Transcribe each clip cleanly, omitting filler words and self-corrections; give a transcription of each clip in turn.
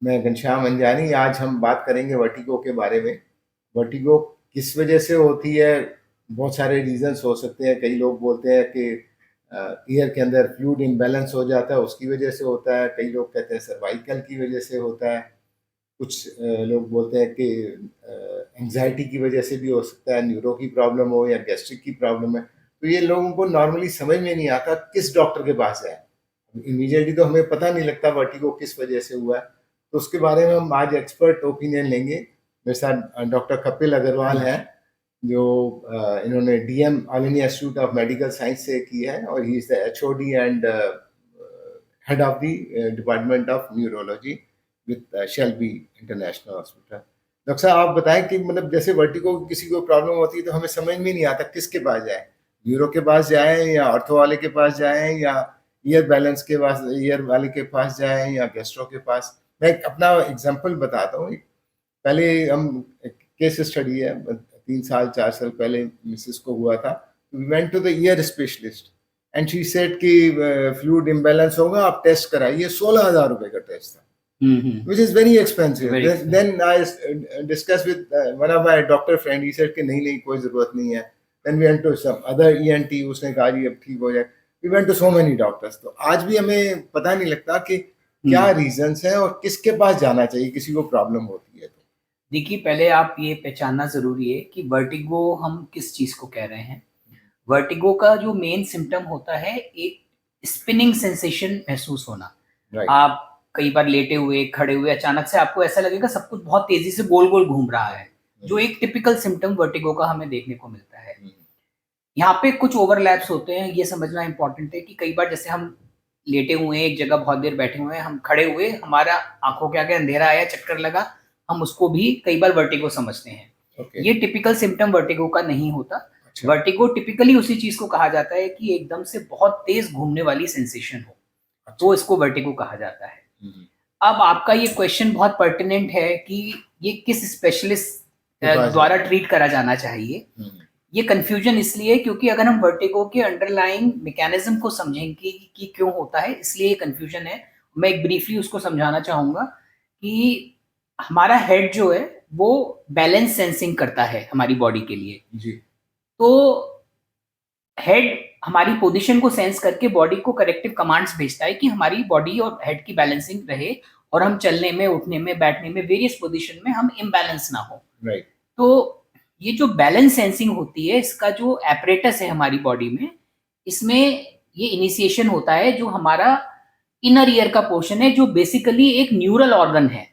मैं घनश्याम अंजानी। आज हम बात करेंगे वर्टिगो के बारे में। वर्टिगो किस वजह से होती है? बहुत सारे रीजंस हो सकते हैं। कई लोग बोलते हैं कि ईयर के अंदर फ्लूइड इम्बैलेंस हो जाता है, उसकी वजह से होता है। कई लोग कहते हैं सर्वाइकल की वजह से होता है। कुछ लोग बोलते हैं कि एंजाइटी की वजह से भी हो सकता है, न्यूरो की प्रॉब्लम हो या गैस्ट्रिक की प्रॉब्लम है। तो ये लोगों को नॉर्मली समझ में नहीं आता किस डॉक्टर के पास जाए। इमीडिएटली तो हमें पता नहीं लगता वर्टिगो किस वजह से हुआ है। तो उसके बारे में हम आज एक्सपर्ट ओपिनियन लेंगे। मेरे साथ डॉक्टर कपिल अग्रवाल हैं, जो इन्होंने DM all India institute of medical science से की है, और he is the HOD and head of the department of neurology with Shelby international hospital. Doctor साहब, आप बताएं कि मतलब जैसे वर्टिगो किसी को प्रॉब्लम होती है तो हमें समझ में नहीं आता किसके पास जाए। न्यूरो के पास जाएं या ऑर्थो वाले के पास जाएं या ईयर बैलेंस के पास, ईयर वाले के पास जाएं या गैस्ट्रो के पास। मैं एक अपना एग्जांपल बताता हूँ। पहले हम केस स्टडी है, 3 साल 4 साल पहले मिसेस को हुआ था। We went to the ear specialist and she said कि फ्लूइड इम्बैलेंस होगा, आप टेस्ट कराइए। 16,000 रुपए का टेस्ट था, which is very expensive. Very Then I discussed with one of my doctor friend. He said कि नहीं कोई जरूरत नहीं है. Then we went to some other ENT. उसने कहा जी अब ठीक हो जाए. We went to so many doctors. तो आज भी हमें पता नहीं लगता कि क्या रीजंस है और किसके पास जाना चाहिए किसी को प्रॉब्लम होती है तो। देखिए, पहले आप ये पहचानना जरूरी है कि वर्टिगो हम किस चीज को कह रहे हैं। वर्टिगो का जो मेन सिम्टम होता है, एक स्पिनिंग सेंसेशन महसूस होना। आप कई बार लेटे हुए, खड़े हुए, अचानक से आपको ऐसा लगेगा सब कुछ बहुत तेजी से गोल गोल घूम रहा है, जो एक टिपिकल सिम्टम वर्टिगो का हमें देखने को मिलता है। यहाँ पे कुछ ओवरलैप्स होते हैं, ये समझना इंपॉर्टेंट है कि कई बार जैसे हम लेटे हुए हैं, एक जगह बहुत देर बैठे हुए हैं, हम खड़े हुए, हमारा आंखों के आगे अंधेरा आया, चक्कर लगा, हम उसको भी कई बार वर्टिगो समझते हैं। ये टिपिकल सिम्टम वर्टिगो का नहीं होता। वर्टिगो टिपिकली उसी चीज को कहा जाता है कि एकदम से बहुत तेज घूमने वाली सेंसेशन हो, तो इसको वर्टिगो कहा जाता है। अब आपका ये क्वेश्चन बहुत पर्टिनेंट है कि ये किस स्पेशलिस्ट द्वारा ट्रीट करा जाना चाहिए। ये कंफ्यूजन इसलिए क्योंकि अगर हम वर्टिगो के अंडरलाइंग मैकेनिज्म को समझेंगे कि क्यों होता है, इसलिए ये कंफ्यूजन है। मैं एक ब्रीफली उसको समझाना चाहूंगा कि हमारा हेड जो है वो बैलेंस सेंसिंग करता है हमारी बॉडी के लिए जी। तो हेड हमारी पोजीशन को सेंस करके बॉडी को करेक्टिव कमांड्स भेजता है कि हमारी बॉडी और हेड की बैलेंसिंग रहे और हम चलने में, उठने में, बैठने में, वेरियस पोजीशन में हम इम्बैलेंस ना हो। राइट। तो ये जो बैलेंस सेंसिंग होती है, इसका जो एपरेटस है हमारी बॉडी में, इसमें ये इनिशिएशन होता है जो हमारा इनर ईयर का पोर्शन है, जो बेसिकली एक न्यूरल ऑर्गन है।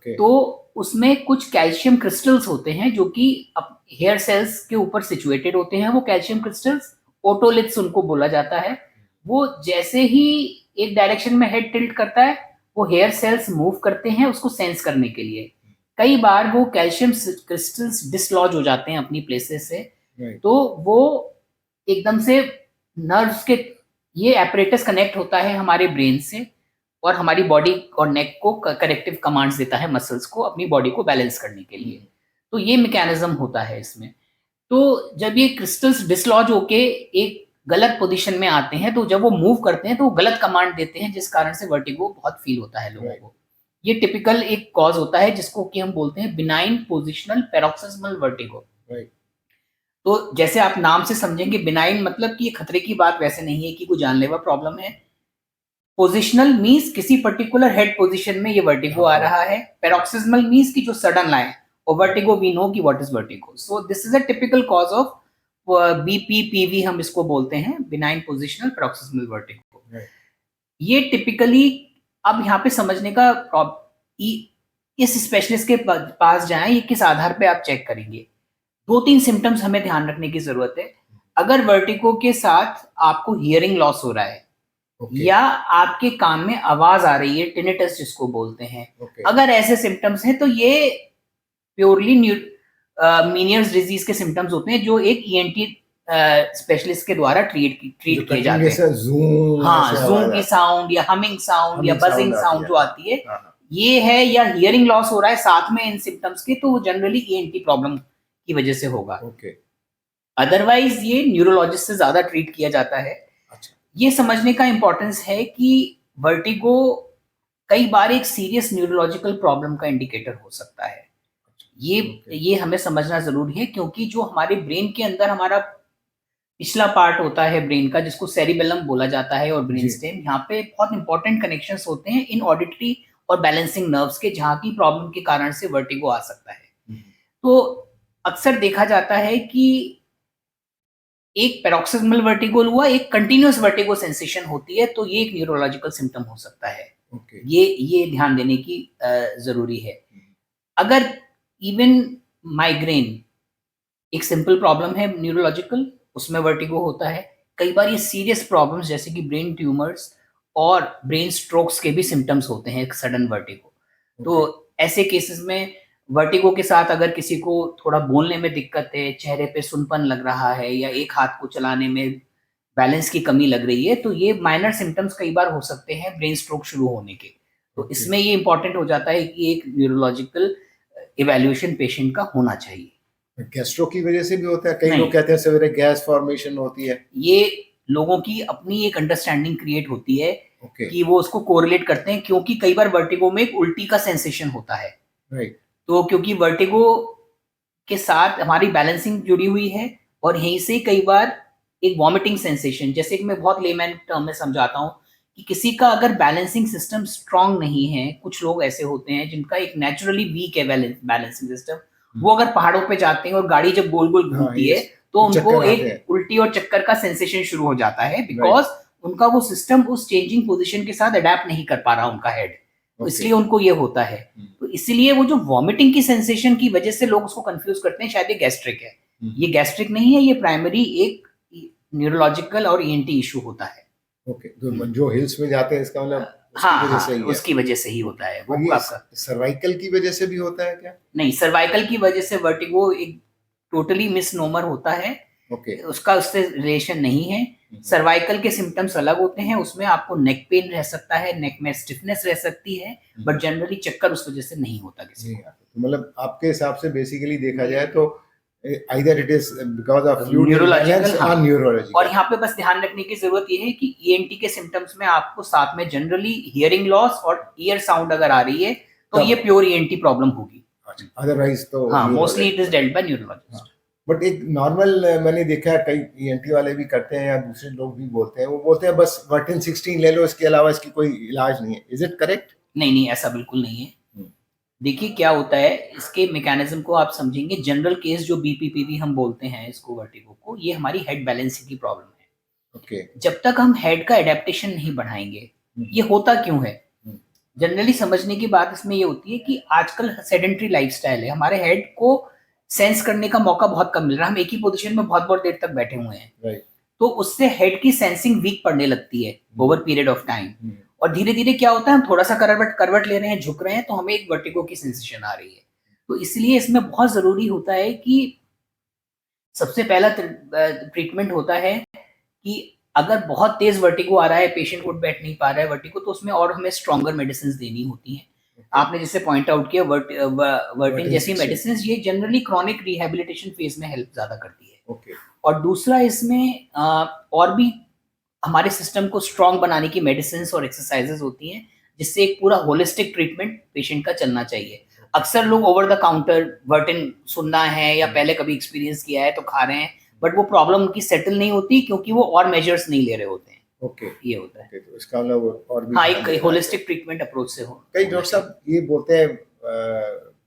तो उसमें कुछ कैल्शियम क्रिस्टल्स होते हैं जो कि हेयर सेल्स के ऊपर सिचुएटेड होते हैं। वो कैल्शियम क्रिस्टल्स, ओटोलिथ्स उनको बोला जाता है। वो जैसे ही एक डायरेक्शन में हेड टिल्ट करता है, वो हेयर सेल्स मूव करते हैं उसको सेंस करने के लिए। कई बार वो कैल्शियम क्रिस्टल्स डिसलॉज हो जाते हैं अपनी प्लेसेस से, तो वो एकदम से नर्व्स के, ये एपरेटस कनेक्ट होता है हमारे ब्रेन से और हमारी बॉडी और नेक को करेक्टिव कमांड्स देता है मसल्स को अपनी बॉडी को बैलेंस करने के लिए। तो ये मैकेनिज्म होता है इसमें। तो जब ये क्रिस्टल्स डिसलॉज होके एक गलत पोजीशन में आते हैं, तो जब वो मूव करते हैं तो वो गलत कमांड देते हैं, जिस कारण से वर्टिगो बहुत फील होता है लोगों को। ये टिपिकल एक कॉज होता है जिसको कि हम बोलते हैं बिनाइन पोजिशनल पैरोक्सिस्मल वर्टिगो। तो जैसे आप नाम से समझेंगे, बिनाइन मतलब कि ये खतरे की बात वैसे नहीं है कि कोई जानलेवा प्रॉब्लम है। पोजिशनल मीन्स किसी पर्टिकुलर हेड पोजीशन में ये वर्टिगो आ रहा है। पैरोक्सिस्मल मीन्स कि जो सडन आए, और वर्टिगो वी नो कि what is vertigo. So this is a typical cause of बीपीपीवी, हम इसको बोलते हैं, बिनाइन पोजिशनल पैरोक्सिस्मल वर्टिगो। ये टिपिकली, अब यहाँ पे समझने का, इस स्पेशलिस्ट के पास जाएं, ये किस आधार पे आप चेक करेंगे। 2-3 सिम्टम्स हमें ध्यान रखने की जरूरत है। अगर वर्टिगो के साथ आपको हियरिंग लॉस हो रहा है, या आपके कान में आवाज आ रही है, टिनिटस जिसको बोलते हैं, अगर ऐसे सिम्टम्स हैं तो ये प्योरली मीनियर्स डिजीज के सिम्टम्स होते हैं, जो एक ईएनटी स्पेशलिस्ट के द्वारा ट्रीट किए जाते हैं। जूम की साउंड या हमिंग साउंड या बजिंग साउंड जो आती है, ये है, या हियरिंग लॉस हो रहा है साथ में इन सिम्टम्स के, तो वो जनरली ईएनटी प्रॉब्लम की वजह से होगा। अदरवाइज ये न्यूरोलॉजिस्ट से ज्यादा ट्रीट किया जाता है। ये समझने का इंपॉर्टेंस है कि वर्टिगो कई बार एक सीरियस न्यूरोलॉजिकल प्रॉब्लम का इंडिकेटर हो सकता है। ये हमें समझना जरूरी है, क्योंकि जो हमारे ब्रेन के अंदर हमारा पिछला पार्ट होता है ब्रेन का, जिसको सेरिबेलम बोला जाता है, और ब्रेन स्टेम, यहाँ पे बहुत इंपॉर्टेंट कनेक्शंस होते हैं इन ऑडिटरी और बैलेंसिंग नर्व्स के, जहाँ की प्रॉब्लम के कारण से वर्टिगो आ सकता है। तो अक्सर देखा जाता है कि एक पैरोक्सिस्मल वर्टिगो हुआ, एक कंटिन्यूअस वर्टिगो सेंसेशन होती है, तो ये एक न्यूरोलॉजिकल सिम्टम हो सकता है। ये ध्यान देने की जरूरी है। अगर इवन माइग्रेन एक सिंपल प्रॉब्लम है न्यूरोलॉजिकल, उसमें वर्टिगो होता है। कई बार ये सीरियस प्रॉब्लम्स जैसे कि ब्रेन ट्यूमर्स और ब्रेन स्ट्रोक्स के भी सिम्टम्स होते हैं एक सडन वर्टिगो। तो ऐसे केसेस में वर्टिगो के साथ अगर किसी को थोड़ा बोलने में दिक्कत है, चेहरे पे सुनपन लग रहा है, या एक हाथ को चलाने में बैलेंस की कमी लग रही है, तो ये माइनर सिम्टम्स कई बार हो सकते हैं ब्रेन स्ट्रोक शुरू होने के। तो इसमें ये इंपॉर्टेंट हो जाता है कि एक न्यूरोलॉजिकल इवैल्यूएशन पेशेंट का होना चाहिए। गैस्ट्रो की वजह से भी होता है? कई लोग कहते हैं सवेरे गैस फॉर्मेशन होती है। ये लोगों की अपनी एक अंडरस्टैंडिंग क्रिएट होती है कि वो उसको कोरिलेट करते हैं, क्योंकि कई बार वर्टिगो में एक उल्टी का सेंसेशन होता है। तो क्योंकि वर्टिगो के साथ हमारी बैलेंसिंग जुड़ी हुई है, और यहीं से कई बार एक वॉमिटिंग सेंसेशन, जैसे कि मैं बहुत लेमैन टर्म में समझाता हूँ कि किसी का अगर बैलेंसिंग सिस्टम स्ट्रांग नहीं है, कुछ लोग ऐसे होते हैं जिनका एक नेचुरली वीक है बैलेंसिंग सिस्टम, वो अगर पहाड़ों पे जाते हैं और गाड़ी जब गोल गोल घूमती है, तो उनको एक उल्टी और चक्कर का सेंसेशन शुरू हो जाता है, बिकॉज उनका वो सिस्टम उस चेंजिंग पोजीशन के साथ अडेप्ट नहीं कर पा रहा उनका हेड, तो इसलिए उनको ये होता है। तो इसलिए वो जो वॉमिटिंग की सेंसेशन की वजह से लोग उसको कंफ्यूज करते हैं, शायद ये गैस्ट्रिक है। ये गैस्ट्रिक नहीं है, ये प्राइमरी एक न्यूरोलॉजिकल और ईएनटी इशू होता है। तो जो हिल्स में जाते हैं इसका मतलब उसकी वजह से ही होता है। वो आपका सर्वाइकल की वजह से भी होता है क्या? नहीं, सर्वाइकल की वजह से वर्टिगो एक टोटली मिसनोमर होता है। उसका उससे रिलेशन नहीं है। सर्वाइकल के सिम्टम्स अलग होते हैं, उसमें आपको नेक पेन रह सकता है, नेक में स्टिफनेस रह सकती है, बट जनरली चक्कर उस वजह से नहीं होता किसी को। तो मतलब आपके हिसाब से बेसिकली देखा जाए तो either it is because of fluid imbalance or neurological। और यहाँ पे बस ध्यान रखने की जरूरत ये है कि ईएनटी के सिम्टम्स में आपको साथ में जनरली हियरिंग लॉस और ईयर साउंड अगर आ रही है, तो ये प्योर ईएनटी प्रॉब्लम होगी। अदरवाइज तो mostly it is dealt by neurologist. But एक नॉर्मल मैंने देखा है, कई ईएनटी वाले भी करते हैं या दूसरे लोग भी बोलते हैं, वो बोलते हैं बस वर्टिन 16 ले लो, इसके अलावा इसकी कोई इलाज नहीं है। Is it correct? नहीं, ऐसा बिल्कुल नहीं है। देखिए क्या होता है, इसके मैकेनिज्म को आप समझेंगे। जनरल केस जो बीपीपीवी हम बोलते हैं इसको, वर्टिगो को, ये हमारी हेड बैलेंसिंग की प्रॉब्लम है। जब तक हम हेड का एडेप्टेशन नहीं बढ़ाएंगे, ये होता क्यों है, जनरली समझने की बात इसमें ये होती है कि आजकल सेडेंट्री लाइफस्टाइल है, हमारे हेड को सेंस करने का मौका बहुत कम मिल रहा है, हम एक ही पोजीशन में बहुत बहुत देर तक बैठे हुए हैं, तो उससे हेड की सेंसिंग वीक पड़ने लगती है ओवर पीरियड ऑफ टाइम। और धीरे धीरे क्या होता है, हम थोड़ा सा करवट ले रहे हैं, झुक रहे हैं, तो हमें एक वर्टिगो की सेंसेशन आ रही है। तो इसलिए इसमें बहुत जरूरी होता है कि सबसे पहला ट्रीटमेंट होता है कि अगर बहुत तेज वर्टिगो आ रहा है, पेशेंट उठ बैठ नहीं पा रहा है वर्टिगो, तो उसमें और हमें स्ट्रॉन्गर मेडिसिन देनी होती है। आपने जैसे पॉइंट आउट किया, वर्टिन जैसी मेडिसिन, ये जनरली क्रॉनिक रिहेबिलिटेशन फेज में हेल्प ज्यादा करती है। और दूसरा इसमें और भी हमारे सिस्टम को स्ट्रॉन्ग बनाने की मेडिसिन और एक्सरसाइजेस होती हैं, जिससे एक पूरा होलिस्टिक ट्रीटमेंट पेशेंट का चलना चाहिए। अक्सर लोग ओवर द काउंटर वर्टिन सुनना है या पहले कभी एक्सपीरियंस किया है तो खा रहे हैं, बट वो प्रॉब्लम उनकी सेटल नहीं होती क्योंकि वो और मेजर्स नहीं ले रहे होते हैं। ये होता है। तो इसका मतलब और भी एक होलिस्टिक ट्रीटमेंट अप्रोच से हो। कई डॉक्टर साहब ये बोलते हैं,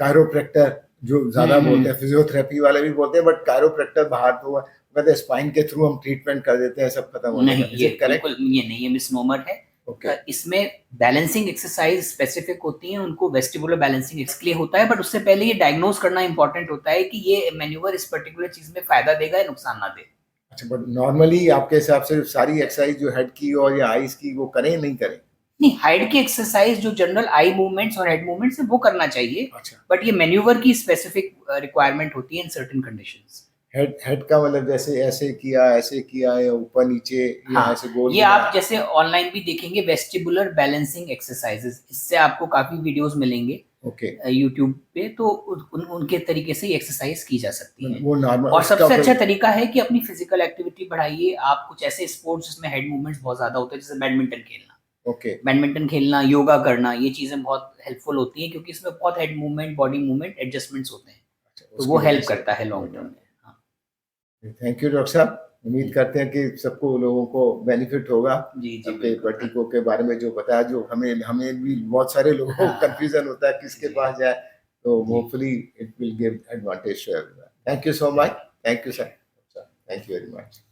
कायरोप्रैक्टर जो ज्यादा बोलते हैं, फिजियोथेरेपी वाले भी बोलते हैं, बट कायरोप्रैक्टर बाहर तो कहते हैं स्पाइन के थ्रू हम ट्रीटमेंट कर देते हैं, सब खत्म हो जाता है। ये बिल्कुल ये नहीं है, मिसनोमर है। इसमें बैलेंसिंग एक्सरसाइज स्पेसिफिक होती हैं, उनको वेस्टिबुलर बैलेंसिंग इसलिए होता है, बट उससे पहले ये डायग्नोज करना इंपॉर्टेंट होता है कि ये मैन्यूवर इस पर्टिकुलर चीज में फायदा देगा या नुकसान ना दे। अच्छा, बट नॉर्मली आपके हिसाब से सारी एक्सरसाइज जो हेड की और या आईज की, वो करें नहीं करें? नहीं, हेड की एक्सरसाइज जो जनरल आई मूवमेंट्स और हेड मूवमेंट्स है वो करना चाहिए। बट ये मैन्यूवर की स्पेसिफिक रिक्वायरमेंट होती है इन सर्टेन कंडीशंस। हेड का मतलब जैसे ऐसे किया या ऊपर नीचे, ऐसे गोल। ये आप जैसे ऑनलाइन भी देखेंगे वेस्टिबुलर बैलेंसिंग एक्सरसाइजेस, इससे आपको काफी वीडियोस मिलेंगे यूट्यूब पे, तो उनके तरीके से एक्सरसाइज की जा सकती है। वो नॉर्मल। और सबसे अच्छा तरीका है कि अपनी फिजिकल एक्टिविटी बढ़ाइए। आप कुछ ऐसे स्पोर्ट्स जिसमें हेड मूवमेंट्स बहुत ज्यादा होते हैं, जैसे बैडमिंटन खेलना, ओके बैडमिंटन खेलना, योगा करना, ये चीजें बहुत हेल्पफुल होती हैं क्योंकि इसमें बहुत head movement, body movement, adjustments होते हैं, तो वो हेल्प करता है लॉन्ग टर्म में। हाँ थैंक यू डॉक्टर साहब। उम्मीद करते हैं कि सबको लोगों को बेनिफिट होगा जी जी आपके बिल्कुल। वर्टिगो के बारे में जो बताया, जो हमें हमें भी बहुत सारे लोगों को हाँ कंफ्यूजन होता है किसके जी पास जाए, तो जी hopefully it will give advantage to everyone. Thank you so much. Thank you sir. Thank you very much.